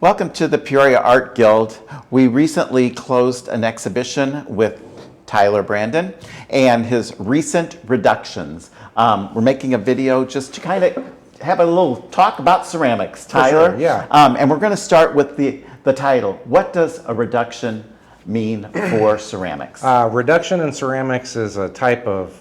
Welcome to the Peoria Art Guild. We recently closed an exhibition with Tyler Brandon and his recent reductions. We're making a video just to kind of have a little talk about ceramics. Tyler, sure, yeah. And we're going to start with the title. What does a reduction mean for ceramics? Reduction in ceramics is a type of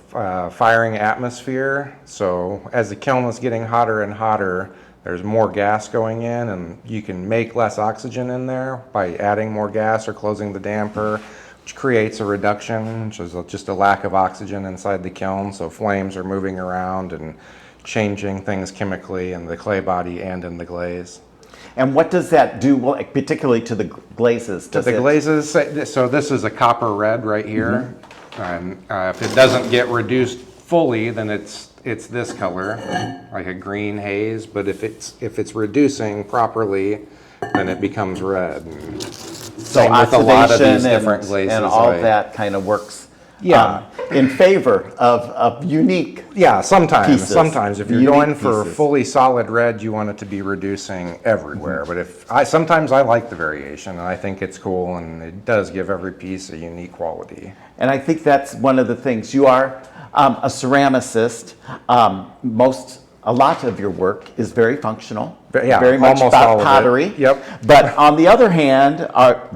firing atmosphere. So as the kiln is getting hotter and hotter, there's more gas going in, and you can make less oxygen in there by adding more gas or closing the damper, which creates a reduction, which is just a lack of oxygen inside the kiln. So flames are moving around and changing things chemically in the clay body and in the glaze. And what does that do, well, particularly to the glazes? Glazes, so this is a copper red right here. And if it doesn't get reduced fully, then it's this color, like a green haze. But if it's reducing properly, then it becomes red. And So same with a lot of these oxidation different glazes. and all that kind of works Yeah. in favor of unique Yeah, sometimes. pieces. Sometimes if you're Unique going for pieces. fully solid red, you want it to be reducing everywhere. But sometimes I like the variation, and I think it's cool, and it does give every piece a unique quality. And I think that's one of the things. You are a ceramicist. A lot of your work is very functional, Yeah, very much almost all about of it. pottery. Yep. But on the other hand,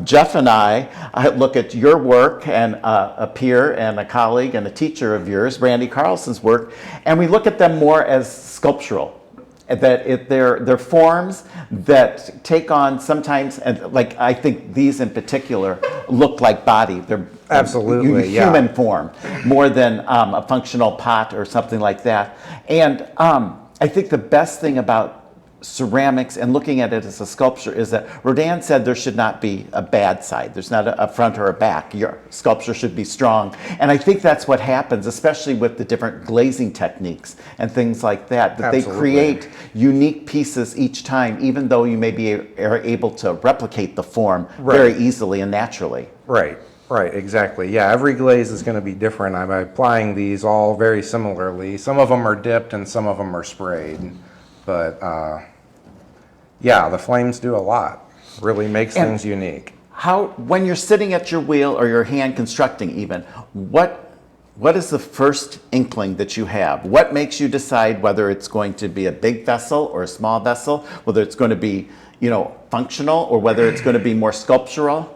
Jeff and I look at your work and a peer and a colleague and a teacher of yours, Randy Carlson's work, and we look at them more as sculptural. That they're forms that take on sometimes, and like I think these in particular look like body. They're Absolutely, human form more than a functional pot or something like that. And I think the best thing about ceramics and looking at it as a sculpture is that Rodin said there should not be a bad side. There's not a front or a back. Your sculpture should be strong. And I think that's what happens, especially with the different glazing techniques and things like that, that Absolutely. they create unique pieces each time, even though you may be able to replicate the form very easily and naturally. Right, exactly. Yeah, every glaze is going to be different. I'm applying these all very similarly. Some of them are dipped and some of them are sprayed. But yeah, the flames do a lot. Really makes things unique. When you're sitting at your wheel or your hand constructing even, what is the first inkling that you have? What makes you decide whether it's going to be a big vessel or a small vessel, whether it's going to be, functional or whether it's going to be more sculptural?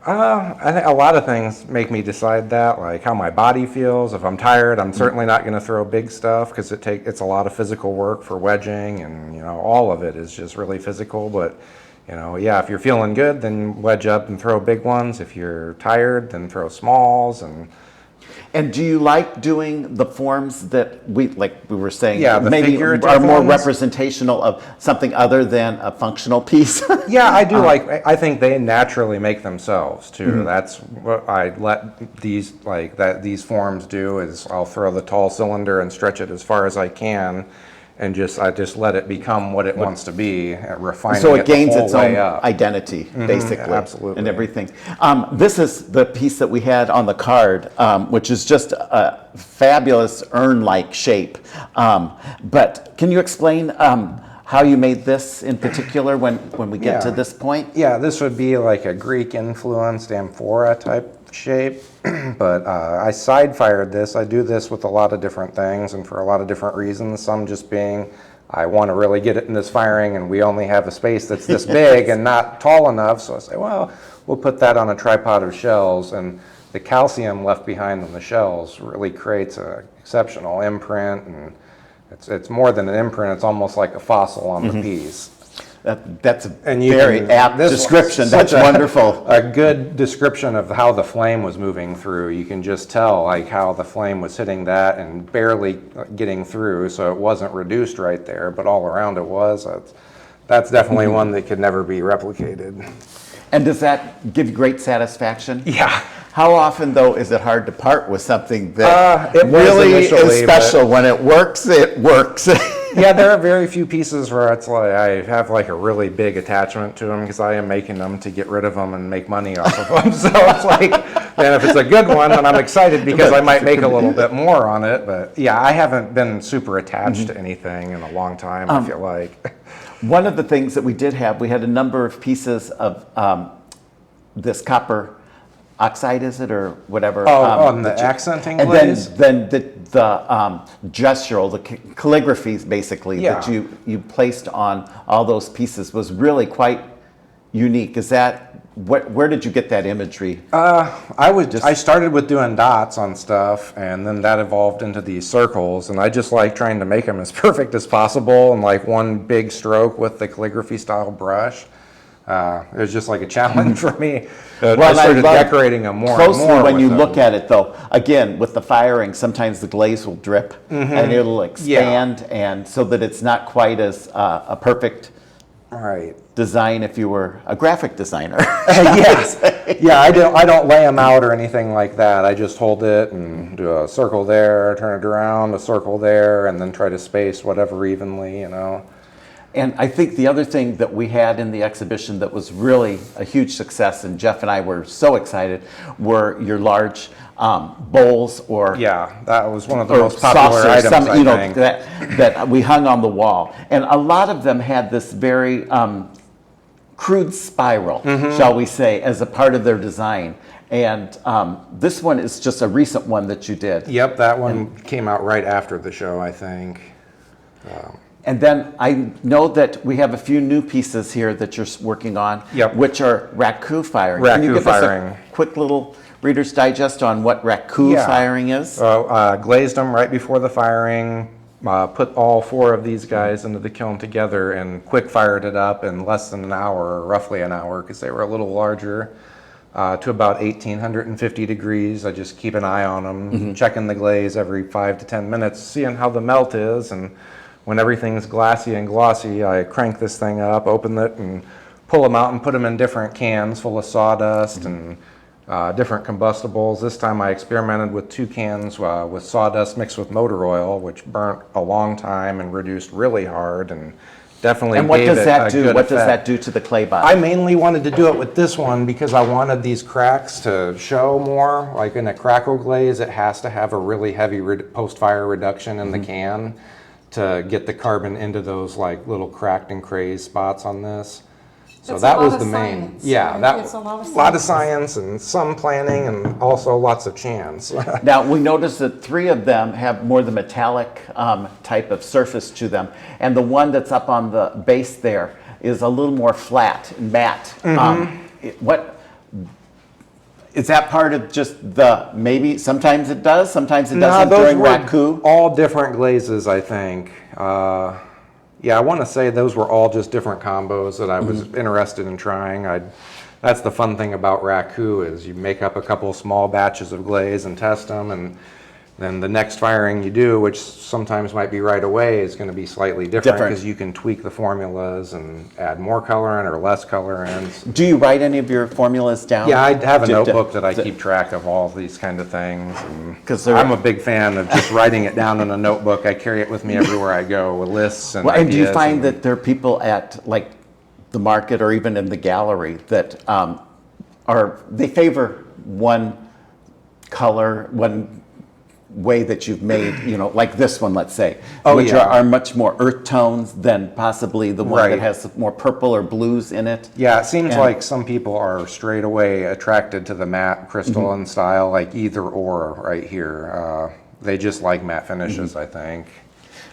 I think a lot of things make me decide that, like how my body feels. If I'm tired, I'm certainly not going to throw big stuff because it's a lot of physical work for wedging, and all of it is just really physical. But yeah, if you're feeling good, then wedge up and throw big ones. If you're tired, then throw smalls. And do you like doing the forms that we were saying, the maybe figurative are more ones? representational of something other than a functional piece? Yeah, I do I think they naturally make themselves too. That's what I let these these forms do, is I'll throw the tall cylinder and stretch it as far as I can, and I just let it become what it wants to be, refining So it it gains the whole its way own up. identity, basically, absolutely. and everything. This is the piece that we had on the card, which is just a fabulous urn-like shape. But can you explain how you made this in particular when we get to this point? Yeah, this would be like a Greek-influenced amphora type shape, but I side-fired this. I do this with a lot of different things and for a lot of different reasons. Some just being I want to really get it in this firing, and we only have a space that's this big and not tall enough, so I say, well, we'll put that on a tripod of shells, and the calcium left behind on the shells really creates an exceptional imprint, and it's more than an imprint, it's almost like a fossil on the piece. That's a very apt description. That's wonderful. A good description of how the flame was moving through. You can just tell how the flame was hitting that and barely getting through, so it wasn't reduced right there, but all around it was. That's definitely one that could never be replicated. And does that give you great satisfaction? Yeah. How often, though, is it hard to part with something that it was really initially, is special? When it works, it works. Yeah, there are very few pieces where it's like I have a really big attachment to them because I am making them to get rid of them and make money off of them. So it's and if it's a good one, then I'm excited because I might make a little bit more on it. But yeah, I haven't been super attached to anything in a long time, I feel like. One of the things that we did have, we had a number of pieces of this copper oxide, is it, or whatever? On the accenting and glaze? then the gestural, the calligraphies basically that Yeah. you placed on all those pieces was really quite unique. Is that where did you get that imagery? I started with doing dots on stuff, and then that evolved into these circles, and I just like trying to make them as perfect as possible, and like one big stroke with the calligraphy style brush. It was just like a challenge for me. I started decorating them more and closely more. when you with look them. at it, though. Again, with the firing, sometimes the glaze will drip and it'll expand, and so that it's not quite as a perfect Right. design if you were a graphic designer. Yes. Yeah, I don't lay them out or anything like that. I just hold it and do a circle there, turn it around, a circle there, and then try to space whatever evenly, you know. And I think the other thing that we had in the exhibition that was really a huge success, and Jeff and I were so excited, were your large bowls or Yeah, that was one of the or most popular saucers, items, I think. that we hung on the wall. And a lot of them had this very crude spiral, shall we say, as a part of their design. And this one is just a recent one that you did. Yep, that one came out right after the show, I think. And then I know that we have a few new pieces here that you're working on, Yep. which are raku firing. Can you Raku give firing. us a quick little Reader's Digest on what raku Yeah. firing is? So glazed them right before the firing, put all 4 of these guys into the kiln together and quick fired it up in less than an hour, or roughly an hour, because they were a little larger, to about 1850 degrees. I just keep an eye on them, checking the glaze every 5 to 10 minutes, seeing how the melt is, and when everything's glassy and glossy, I crank this thing up, open it, and pull them out and put them in different cans full of sawdust and different combustibles. This time I experimented with 2 cans with sawdust mixed with motor oil, which burnt a long time and reduced really hard, and definitely And what gave does it that a do? good What does effect. that do to the clay body? I mainly wanted to do it with this one because I wanted these cracks to show more. Like in a crackle glaze, it has to have a really heavy post-fire reduction in the can to get the carbon into those like little cracked and crazed spots on this. So It's that a lot was of the main. science, Yeah, right? that It's a lot of lot of science and some planning and also lots of chance. Now, we noticed that 3 of them have more the metallic type of surface to them, and the one that's up on the base there is a little more flat and matte. What is that part of just maybe sometimes it does, sometimes it doesn't during raku? all different glazes, I think. Yeah, I want to say those were all just different combos that I was interested in trying. That's the fun thing about raku is you make up a couple small batches of glaze and test them, and then the next firing you do, which sometimes might be right away, is going to be slightly different because you can tweak the formulas and add more colorant or less colorants. Do you write any of your formulas down? Yeah, I have a notebook that I keep track of all these kind of things. And I'm a big fan of just writing it down in a notebook. I carry it with me everywhere I go with lists and Well, and do you ideas find that there are people at like the market or even in the gallery that they favor one color, one way that you've made, like this one, let's say, which yeah. are much more earth tones than possibly the one that Right. has more purple or blues in it? Yeah, it seems And- like some people are straight away attracted to the matte crystalline style, like either or right here. They just like matte finishes, I think.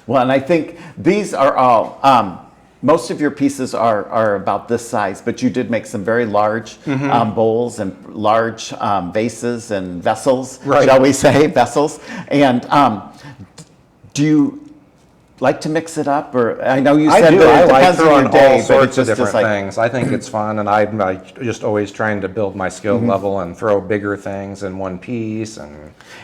Well, and I think these are all, most of your pieces are about this size, but you did make some very large bowls and large vases and vessels, Right. shall we say, vessels. And do you like to mix it up? Or I know you I said do. that I it like depends on throwing your day, all but sorts it's of just different like, things. I think it's fun, and I'm just always trying to build my skill level and throw bigger things in one piece.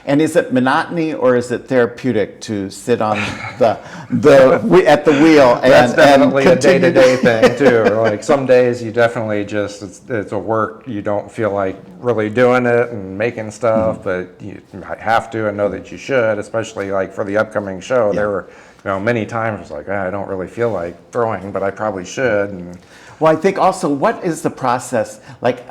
And is it monotony or is it therapeutic to sit on at the wheel and That's definitely a continue to- day-to-day thing too. Like some days you definitely just it's a work, you don't feel like really doing it and making stuff, but you have to and know that you should, especially like for the upcoming show. There were many times it's like, I don't really feel like throwing, but I probably should. And Well, I think also, what is the process? Like,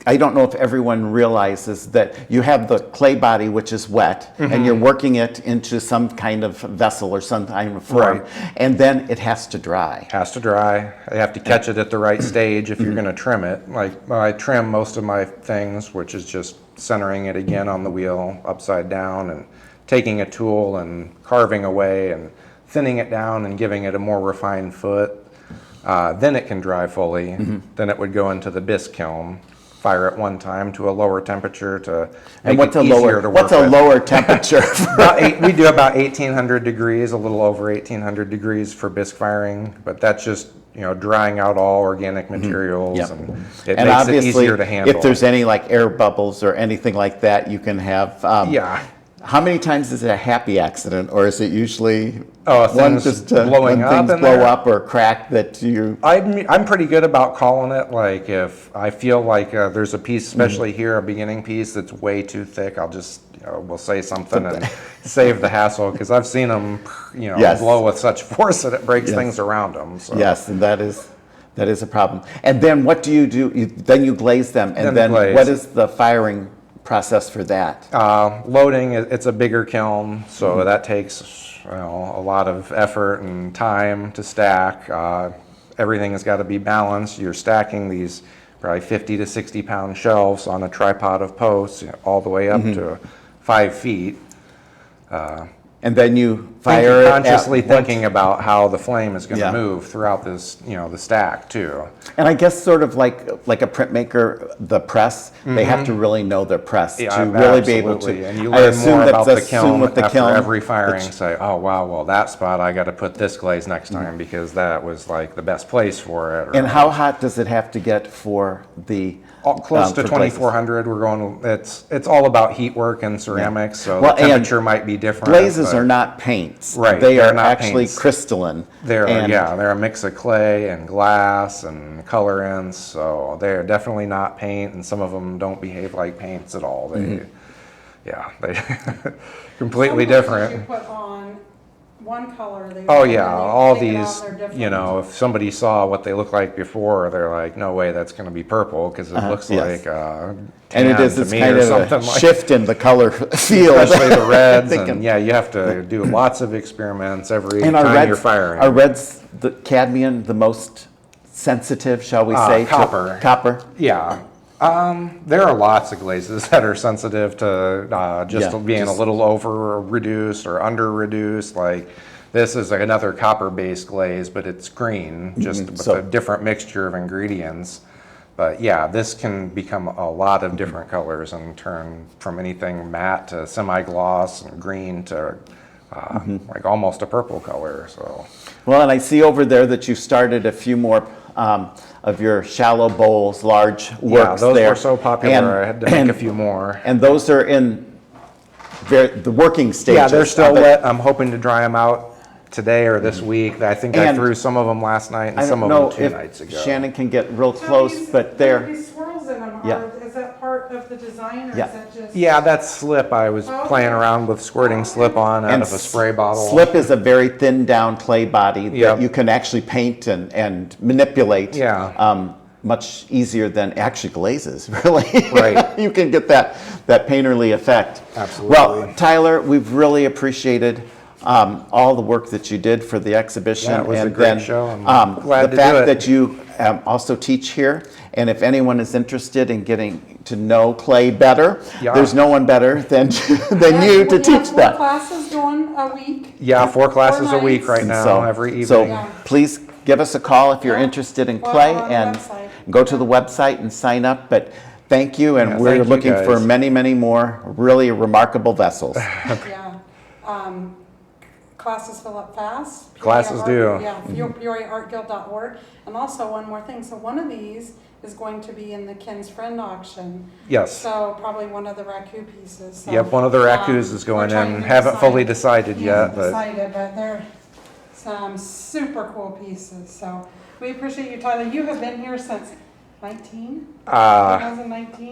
I don't know if everyone realizes that you have the clay body, which is wet, and you're working it into some kind of vessel or some kind of form, Right. and then it has to dry. Has to dry. You have to catch it at the right stage if you're going to trim it. Like I trim most of my things, which is just centering it again on the wheel upside down and taking a tool and carving away and thinning it down and giving it a more refined foot. Then it can dry fully. Then it would go into the bisque kiln. Fire at one time to a lower temperature to And make it easier to work what's a with. lower temperature? We do about 1,800 degrees, a little over 1,800 degrees for bisque firing, but that's just drying out all organic materials, Yep. and it And makes it obviously, easier to handle. if there's any like air bubbles or anything like that, you can have. Yeah. How many times is it a happy accident, or is it usually Oh, one things just blowing when up things in blow there? up or crack that you? I'm pretty good about calling it. Like if I feel like there's a piece, especially here, a beginning piece that's way too thick, I'll just we'll say something and save the hassle, because I've seen them Yes. blow with such force that it breaks Yes. things around them. So. Yes, and that is a problem. And then what do you do? Then you glaze them, and then glaze. what is the firing process for that? Loading, it's a bigger kiln, so that takes a lot of effort and time to stack. Everything has got to be balanced. You're stacking these probably 50 to 60 pound shelves on a tripod of posts all the way up to 5 feet. And then you fire it at consciously what- thinking about how the flame is going to Yeah. move throughout this, the stack too. And I guess sort of like a printmaker, the press, they have to really know their press Yeah, to really be able absolutely. to. And you I learn assume more that's about the assume kiln with the after kiln, every firing. that you- Say, oh wow, well that spot I got to put this glaze next time because that was like the best place for it. Or, And how hot does it have to get for the? close to for glazes? 2400. We're going. It's all about heat work and ceramics, so Well, the and temperature might be different. Glazes but are not paints. Right, They they're are not actually paints. crystalline. They're And- they're a mix of clay and glass and colorants, so they're definitely not paint, and some of them don't behave like paints at all. They they completely Some colors different. You put on one color. Oh and yeah, then you all take it off, these, they're different. if somebody saw what they looked like before, they're like, no way that's going to be purple, because it looks yes. like And it tan is, to it's me kind or of something a like shift in the color field. especially the reds, Thinking- and you have to do lots of experiments every And time you're firing. are reds, the cadmium, the most sensitive, shall we say? to- Copper. Copper? Yeah. There are lots of glazes that are sensitive to Yeah, being a little over reduced or under reduced. Like this is like another copper-based glaze, but it's green, just with So- a different mixture of ingredients. But yeah, this can become a lot of different colors and turn from anything matte to semi-gloss and green to like almost a purple color. So Well, and I see over there that you started a few more of your shallow bowls, large works those there. were so popular, I had to make a few more. And those are in the working stages. Yeah, they're still of it. wet. I'm hoping to dry them out today or this week. I think I And threw some of them last night and I some don't of know them 2 if nights ago. Shannon can get real So close, these- but they're, These swirls in them, Yeah. is that part of the design, or Yeah. is that just? Yeah, that's slip. I was Okay. playing around with squirting slip on out and of a spray bottle. Slip is a very thin down clay body that Yep. you can actually paint and manipulate. Yeah. Much easier than actually glazes, really. Right. You can get that painterly effect. Absolutely. Well, Tyler, we've really appreciated all the work that you did for the exhibition. Yeah, it was a and great then, show. I'm glad to the do fact it. that you also teach here, and if anyone is interested in getting to know clay better, Yeah. there's no one better than Yeah, you to we teach have 4 that. classes going a week. Yeah, 4 classes a week nights. right And now, every evening. So Yeah. please give us a call if you're Yeah. interested in Well, clay, on the and website. go to the website and sign up. But thank you, and Yeah, we're thank you, looking for guys. many, many more really remarkable vessels. Yeah. Classes fill up fast. Classes do. Yeah, PeoriaArtGuild.org. And also one more thing, so one of these is going to be in the Ken's Friend auction. Yes. So probably one of the raku pieces. So, Yep, one of the raccoons is going we're trying in. to Haven't fully decide. decided yet, but Decided, but they're some super cool pieces. So we appreciate you, Tyler. You have been here since 2019?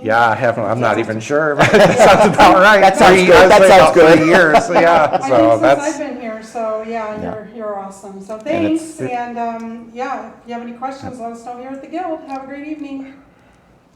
yeah, I haven't. I'm not even sure. But that sounds about right. That sounds good. I'd That say sounds about good. 3 years. So yeah, I so think since that's. I've been here, so yeah, Yeah. you're awesome. So And thanks, and yeah, if you have any questions, let us know here at the Guild. Have a great evening.